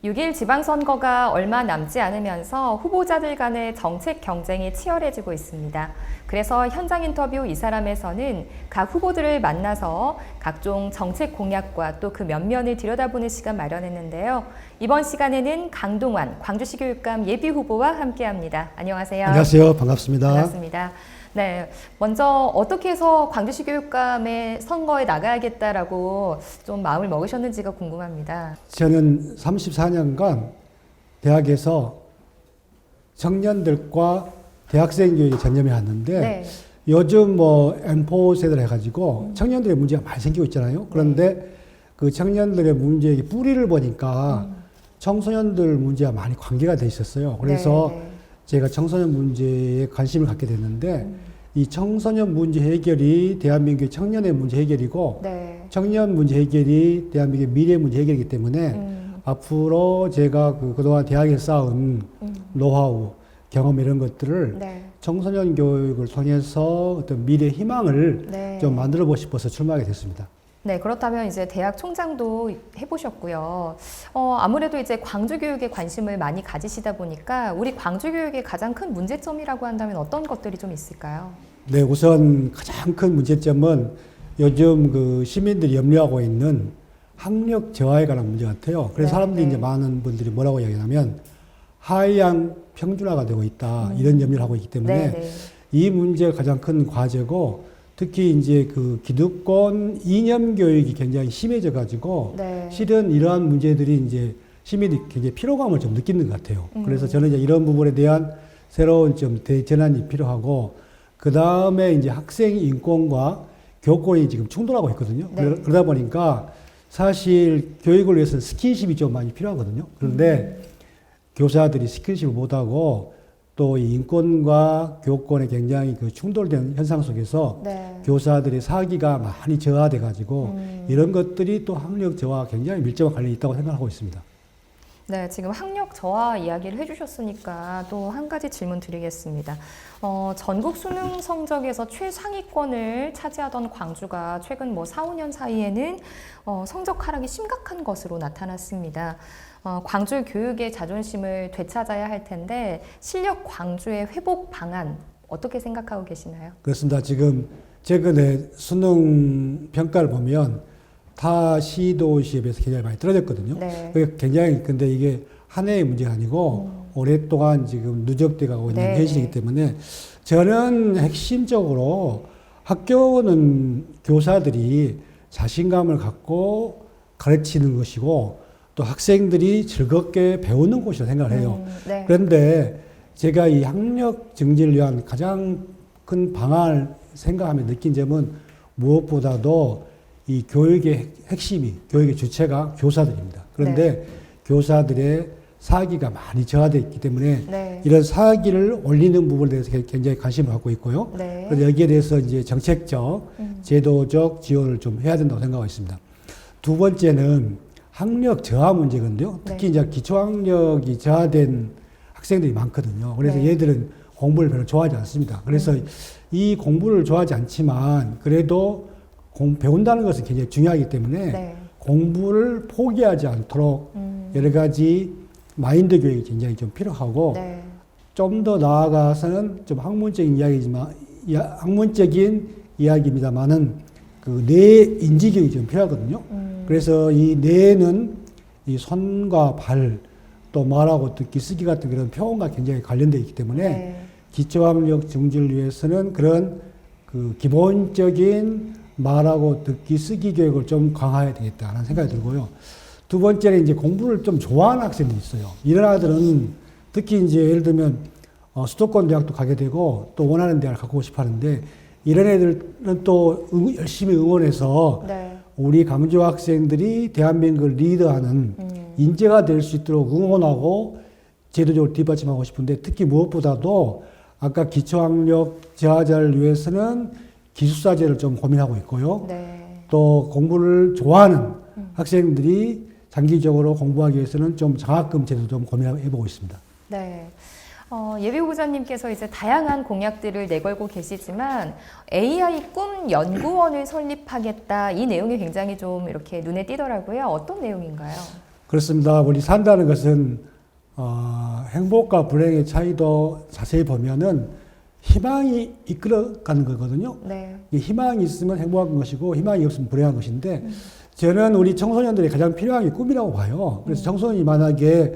6일 지방선거가 얼마 남지 않으면서 후보자들 간의 정책 경쟁이 치열해지고 있습니다. 그래서 현장 인터뷰 이 사람에서는 각 후보들을 만나서 각종 정책 공약과 또 그 면면을 들여다보는 시간 마련했는데요. 이번 시간에는 강동완 광주시 교육감 예비 후보와 함께합니다. 안녕하세요. 안녕하세요. 반갑습니다. 반갑습니다. 네, 먼저 어떻게 해서 광주시 교육감의 선거에 나가야겠다라고 좀 마음을 먹으셨는지가 궁금합니다. 저는 34년간 대학에서 청년들과 대학생 교육에 전념해 왔는데 네. 요즘 뭐 M4 세대를 해가지고 청년들의 문제가 많이 생기고 있잖아요. 그런데 그 청년들의 문제의 뿌리를 보니까 청소년들 문제와 많이 관계가 돼 있었어요. 그래서 네. 제가 청소년 문제에 관심을 갖게 됐는데 이 청소년 문제 해결이 대한민국의 청년의 문제 해결이고 네. 청년 문제 해결이 대한민국의 미래 문제 해결이기 때문에 앞으로 제가 그동안 대학에 쌓은 노하우, 경험 이런 것들을 네. 청소년 교육을 통해서 어떤 미래 희망을 네. 좀 만들어 보고 싶어서 출마하게 됐습니다. 네, 그렇다면 이제 대학 총장도 해보셨고요. 아무래도 이제 광주 교육에 관심을 많이 가지시다 보니까 우리 광주 교육의 가장 큰 문제점이라고 한다면 어떤 것들이 좀 있을까요? 네, 우선 가장 큰 문제점은 요즘 그 시민들이 염려하고 있는 학력 저하에 관한 문제 같아요. 그래서 네, 사람들이 네. 이제 많은 분들이 뭐라고 이야기하냐면 하향 평준화가 되고 있다 이런 염려를 하고 있기 때문에 네, 네. 이 문제가 가장 큰 과제고 특히 이제 그 기득권 이념 교육이 굉장히 심해져 가지고 네. 실은 이러한 문제들이 이제 시민이 굉장히 피로감을 좀 느끼는 것 같아요. 그래서 저는 이제 이런 부분에 대한 새로운 좀 대전환이 필요하고 그 다음에 이제 학생 인권과 교권이 지금 충돌하고 있거든요. 네. 그러다 보니까 사실 교육을 위해서는 스킨십이 좀 많이 필요하거든요. 그런데 교사들이 스킨십을 못하고 또 이 인권과 교권에 굉장히 그 충돌된 현상 속에서 네. 교사들의 사기가 많이 저하돼 가지고 이런 것들이 또 학력 저하와 굉장히 밀접한 관련이 있다고 생각하고 있습니다. 네, 지금 학력 저하 이야기를 해주셨으니까 또 한 가지 질문 드리겠습니다. 전국 수능 성적에서 최상위권을 차지하던 광주가 최근 뭐 4, 5년 사이에는 성적 하락이 심각한 것으로 나타났습니다. 광주 교육의 자존심을 되찾아야 할 텐데 실력 광주의 회복 방안 어떻게 생각하고 계시나요? 그렇습니다. 지금 최근에 수능 평가를 보면 타 시도시에 비해서 굉장히 많이 떨어졌거든요. 네. 그게 굉장히 근데 이게 한 해의 문제가 아니고 오랫동안 지금 누적돼 가고 있는 네. 현실이기 때문에 저는 핵심적으로 학교는 교사들이 자신감을 갖고 가르치는 것이고 또 학생들이 즐겁게 배우는 곳이라고 생각을 해요. 네. 그런데 제가 이 학력 증진을 위한 가장 큰 방안을 생각하며 느낀 점은 무엇보다도 이 교육의 핵심이, 교육의 주체가 교사들입니다. 그런데 교사들의 사기가 많이 저하되어 있기 때문에 네. 이런 사기를 올리는 부분에 대해서 굉장히 관심을 갖고 있고요. 네. 그래서 여기에 대해서 이제 정책적, 제도적 지원을 좀 해야 된다고 생각하고 있습니다. 두 번째는 학력 저하 문제건데요. 특히 이제 기초학력이 저하된 학생들이 많거든요. 그래서 네. 얘들은 공부를 별로 좋아하지 않습니다. 그래서 이 공부를 좋아하지 않지만 그래도 배운다는 것은 굉장히 중요하기 때문에 네. 공부를 포기하지 않도록 여러 가지 마인드 교육이 굉장히 좀 필요하고 네. 좀 더 나아가서는 좀 학문적인 이야기지만 학문적인 이야기입니다만은 그 뇌 인지 교육이 좀 필요하거든요. 그래서 이 뇌는 이 손과 발 또 말하고 듣기 쓰기 같은 그런 표현과 굉장히 관련되어 있기 때문에 네. 기초학력 증진을 위해서는 그런 그 기본적인 말하고 듣기 쓰기 교육을 좀 강화해야 되겠다는 생각이 들고요. 두 번째는 이제 공부를 좀 좋아하는 학생들이 있어요. 이런 아들은 특히 이제 예를 들면 수도권 대학도 가게 되고 또 원하는 대학을 가고 싶어 하는데 이런 애들은 또 열심히 응원해서 네. 우리 강주 학생들이 대한민국을 리드하는 인재가 될 수 있도록 응원하고 제도적으로 뒷받침하고 싶은데 특히 무엇보다도 아까 기초학력 저하자를 위해서는 기숙사제를 좀 고민하고 있고요. 네. 또 공부를 좋아하는 학생들이 장기적으로 공부하기 위해서는 좀 장학금 제도 좀 고민해보고 있습니다. 네. 예비 후보자님께서 이제 다양한 공약들을 내걸고 계시지만 AI 꿈 연구원을 설립하겠다 이 내용이 굉장히 좀 이렇게 눈에 띄더라고요. 어떤 내용인가요? 그렇습니다. 우리 산다는 것은 행복과 불행의 차이도 자세히 보면은 희망이 이끌어가는 거거든요. 네. 이 희망이 있으면 행복한 것이고 희망이 없으면 불행한 것인데 저는 우리 청소년들이 가장 필요한 게 꿈이라고 봐요. 그래서 청소년이 만약에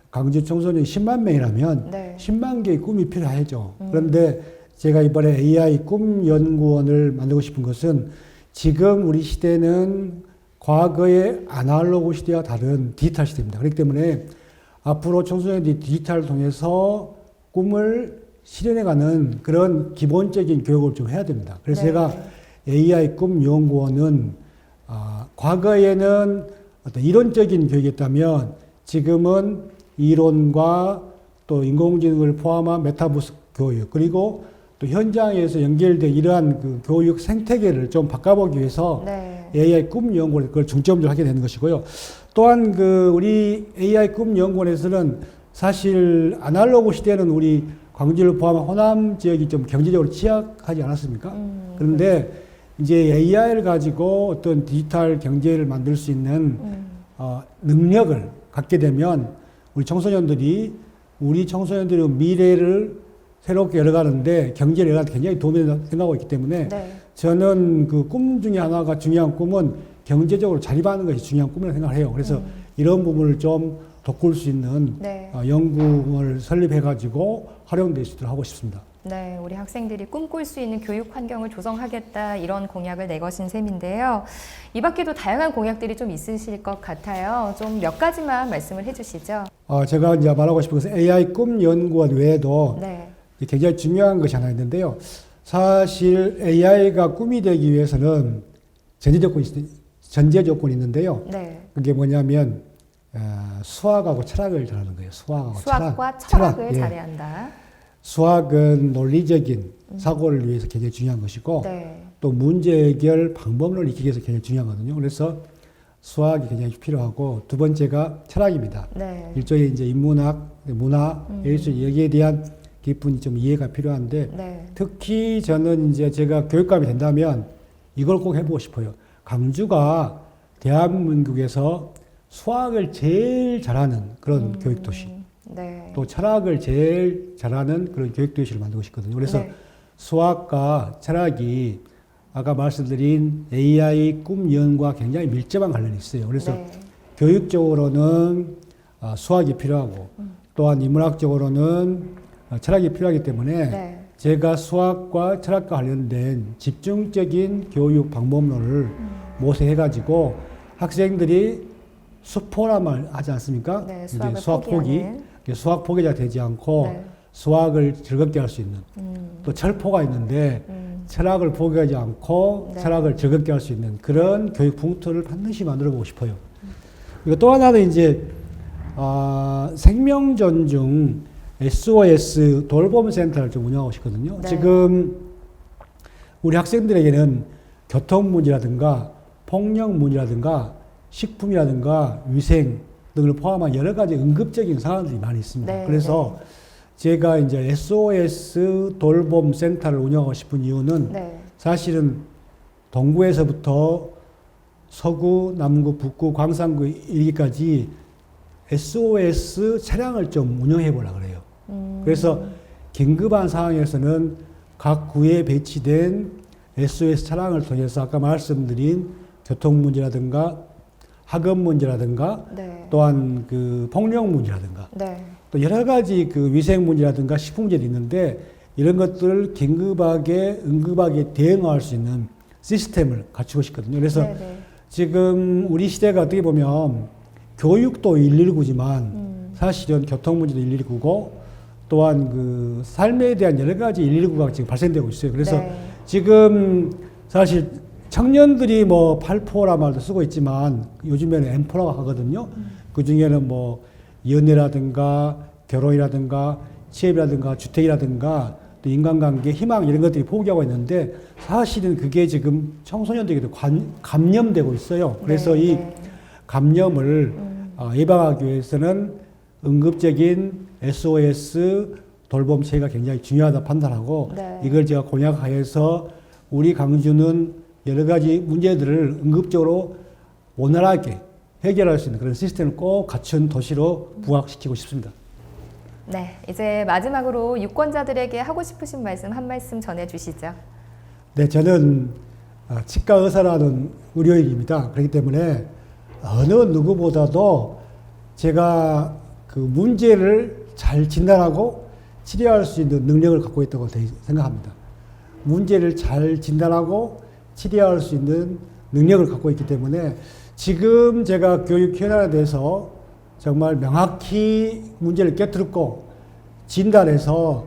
강주 청소년이 10만 명이라면 네. 10만 개의 꿈이 필요하죠. 그런데 제가 이번에 AI 꿈 연구원을 만들고 싶은 것은 지금 우리 시대는 과거의 아날로그 시대와 다른 디지털 시대입니다. 그렇기 때문에 앞으로 청소년들이 디지털을 통해서 꿈을 실현해가는 그런 기본적인 교육을 좀 해야 됩니다. 그래서 네. 제가 AI 꿈 연구원은 과거에는 어떤 이론적인 교육이었다면 지금은 이론과 또 인공지능을 포함한 메타버스 교육 그리고 또 현장에서 연결된 이러한 그 교육 생태계를 좀 바꿔보기 위해서 네. AI 꿈 연구원 그걸 중점적으로 하게 되는 것이고요. 또한 그 우리 AI 꿈 연구원에서는 사실 아날로그 시대는 우리 광주를 포함한 호남 지역이 좀 경제적으로 취약하지 않았습니까? 그런데 이제 AI를 가지고 어떤 디지털 경제를 만들 수 있는 능력을 갖게 되면 우리 청소년들의 미래를 새롭게 열어가는데 경제를 열어가는데 굉장히 도움이 된다고 생각하고 있기 때문에 네. 저는 그 꿈 중에 하나가 중요한 꿈은 경제적으로 자립하는 것이 중요한 꿈이라고 생각을 해요. 그래서 이런 부분을 좀 돋굴 수 있는 네. 연구를 설립해가지고 활용될 수 있도록 하고 싶습니다. 네, 우리 학생들이 꿈꿀 수 있는 교육 환경을 조성하겠다 이런 공약을 내거신 셈인데요. 이 밖에도 다양한 공약들이 좀 있으실 것 같아요. 좀 몇 가지만 말씀을 해주시죠. 제가 이제 말하고 싶은 것은 AI 꿈 연구원 외에도 네. 굉장히 중요한 것이 하나 있는데요. 사실 AI가 꿈이 되기 위해서는 전제 조건이 있는데요. 네. 그게 뭐냐면 수학하고 철학을 잘하는 거예요. 수학과 철학을 예. 잘해야 한다. 수학은 논리적인 사고를 위해서 굉장히 중요한 것이고 네. 또 문제 해결 방법론을 익히기 위해서 굉장히 중요하거든요. 그래서 수학이 굉장히 필요하고 두 번째가 철학입니다. 네. 일종의 이제 인문학, 문화, 여기에 대한 깊은 좀 이해가 필요한데 네. 특히 저는 이제 제가 교육감이 된다면 이걸 꼭 해보고 싶어요. 강주가 대한민국에서 수학을 제일 잘하는 그런 교육도시. 네. 또 철학을 제일 잘하는 그런 교육도시를 만들고 싶거든요. 그래서 네. 수학과 철학이 아까 말씀드린 AI 꿈 연구와 굉장히 밀접한 관련이 있어요. 그래서 네. 교육적으로는 수학이 필요하고 또한 인문학적으로는 철학이 필요하기 때문에 네. 제가 수학과 철학과 관련된 집중적인 교육 방법론을 모색해가지고 학생들이 수포라말 하지 않습니까? 네, 이제 수학을 수학 포기, 포기하는. 수학 포기자 되지 않고 네. 수학을 즐겁게 할 수 있는 또 철포가 있는데 철학을 포기하지 않고 네. 철학을 즐겁게 할 수 있는 그런 교육 풍토를 반드시 만들어 보고 싶어요. 그리고 또 하나는 이제 생명 존중 SOS 돌봄 센터를 좀 운영하고 싶거든요. 네. 지금 우리 학생들에게는 교통 문제라든가 폭력 문제라든가 식품이라든가 위생 등을 포함한 여러 가지 응급적인 상황들이 많이 있습니다. 네, 그래서 제가 이제 SOS 돌봄 센터를 운영하고 싶은 이유는 네. 사실은 동구에서부터 서구, 남구, 북구, 광산구 이르기까지 SOS 차량을 좀 운영해 보려고 그래요. 그래서 긴급한 상황에서는 각 구에 배치된 SOS 차량을 통해서 아까 말씀드린 교통 문제라든가 학업 문제라든가 네. 또한 그 폭력 문제라든가 네. 또 여러 가지 그 위생 문제라든가 식품 문제도 있는데 이런 것들을 긴급하게 응급하게 대응할 수 있는 시스템을 갖추고 싶거든요. 그래서 네, 네. 지금 우리 시대가 어떻게 보면 교육도 119지만 사실은 교통 문제도 119고 또한 그 삶에 대한 여러 가지 119가 지금 발생되고 있어요. 그래서 네. 지금 사실 청년들이 뭐 8포라 말도 쓰고 있지만 요즘에는 M4라고 하거든요. 그 중에는 뭐 연애라든가 결혼이라든가 취업이라든가 주택이라든가 또 인간관계, 희망 이런 것들이 포기하고 있는데 사실은 그게 지금 청소년들에게도 감염되고 있어요. 그래서 네, 이 네. 감염을 예방하기 위해서는 응급적인 SOS 돌봄 체계가 굉장히 중요하다 판단하고 네. 이걸 제가 공약하여서 우리 강주는 여러 가지 문제들을 응급적으로 원활하게 해결할 수 있는 그런 시스템을 꼭 갖춘 도시로 부각시키고 싶습니다. 네, 이제 마지막으로 유권자들에게 하고 싶으신 말씀 한 말씀 전해주시죠. 네, 저는 치과 의사라는 의료인입니다. 그렇기 때문에 어느 누구보다도 제가 그 문제를 잘 진단하고 치료할 수 있는 능력을 갖고 있다고 생각합니다. 문제를 잘 진단하고 치료할 수 있는 능력을 갖고 있기 때문에 지금 제가 교육 현안에 대해서 정말 명확히 문제를 깨뜨렸고 진단해서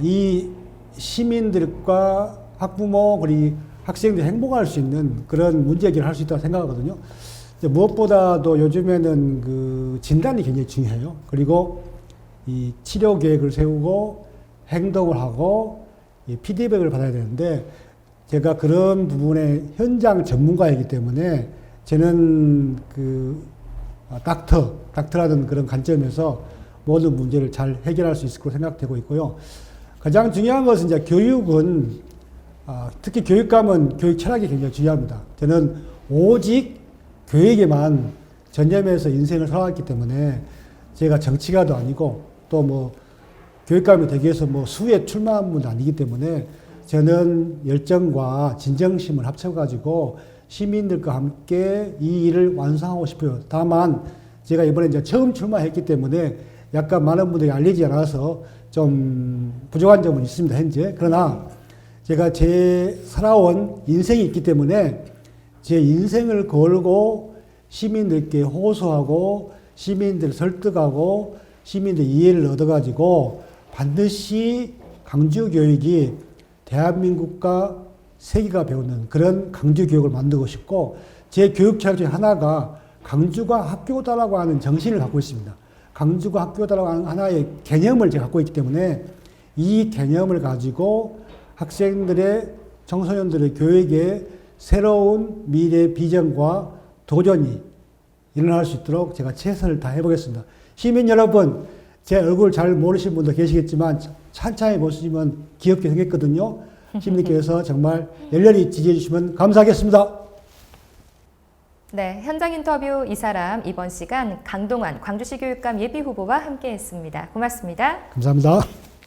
이 시민들과 학부모 그리고 학생들이 행복할 수 있는 그런 문제 해결을 할 수 있다고 생각하거든요. 무엇보다도 요즘에는 그 진단이 굉장히 중요해요. 그리고 이 치료 계획을 세우고 행동을 하고 이 피드백을 받아야 되는데 제가 그런 부분에 현장 전문가이기 때문에 저는 그 닥터라는 그런 관점에서 모든 문제를 잘 해결할 수 있을 거로 생각되고 있고요. 가장 중요한 것은 이제 교육은 특히 교육감은 교육 철학이 굉장히 중요합니다. 저는 오직 교육에만 전념해서 인생을 살아왔기 때문에 제가 정치가도 아니고 또 뭐 교육감이 되기 위해서 뭐 수에 출마한 분도 아니기 때문에 저는 열정과 진정심을 합쳐가지고 시민들과 함께 이 일을 완성하고 싶어요. 다만 제가 이번에 이제 처음 출마했기 때문에 약간 많은 분들이 알리지 않아서 좀 부족한 점은 있습니다, 현재. 그러나 제가 제 살아온 인생이 있기 때문에 제 인생을 걸고 시민들께 호소하고 시민들을 설득하고 시민들 이해를 얻어가지고 반드시 강주 교육이 대한민국과 세계가 배우는 그런 강주 교육을 만들고 싶고 제 교육 철학 중에 하나가 강주가 학교다라고 하는 정신을 갖고 있습니다. 강주가 학교다라고 하는 하나의 개념을 제가 갖고 있기 때문에 이 개념을 가지고 학생들의 청소년들의 교육에 새로운 미래 비전과 도전이 일어날 수 있도록 제가 최선을 다해 보겠습니다. 시민 여러분, 제 얼굴 잘 모르시는 분도 계시겠지만 찬찬히 보시면 귀엽게 생겼거든요. 시민님께서 정말 열렬히 지지해 주시면 감사하겠습니다. 네, 현장 인터뷰 이 사람 이번 시간 강동환 광주시 교육감 예비후보와 함께했습니다. 고맙습니다. 감사합니다.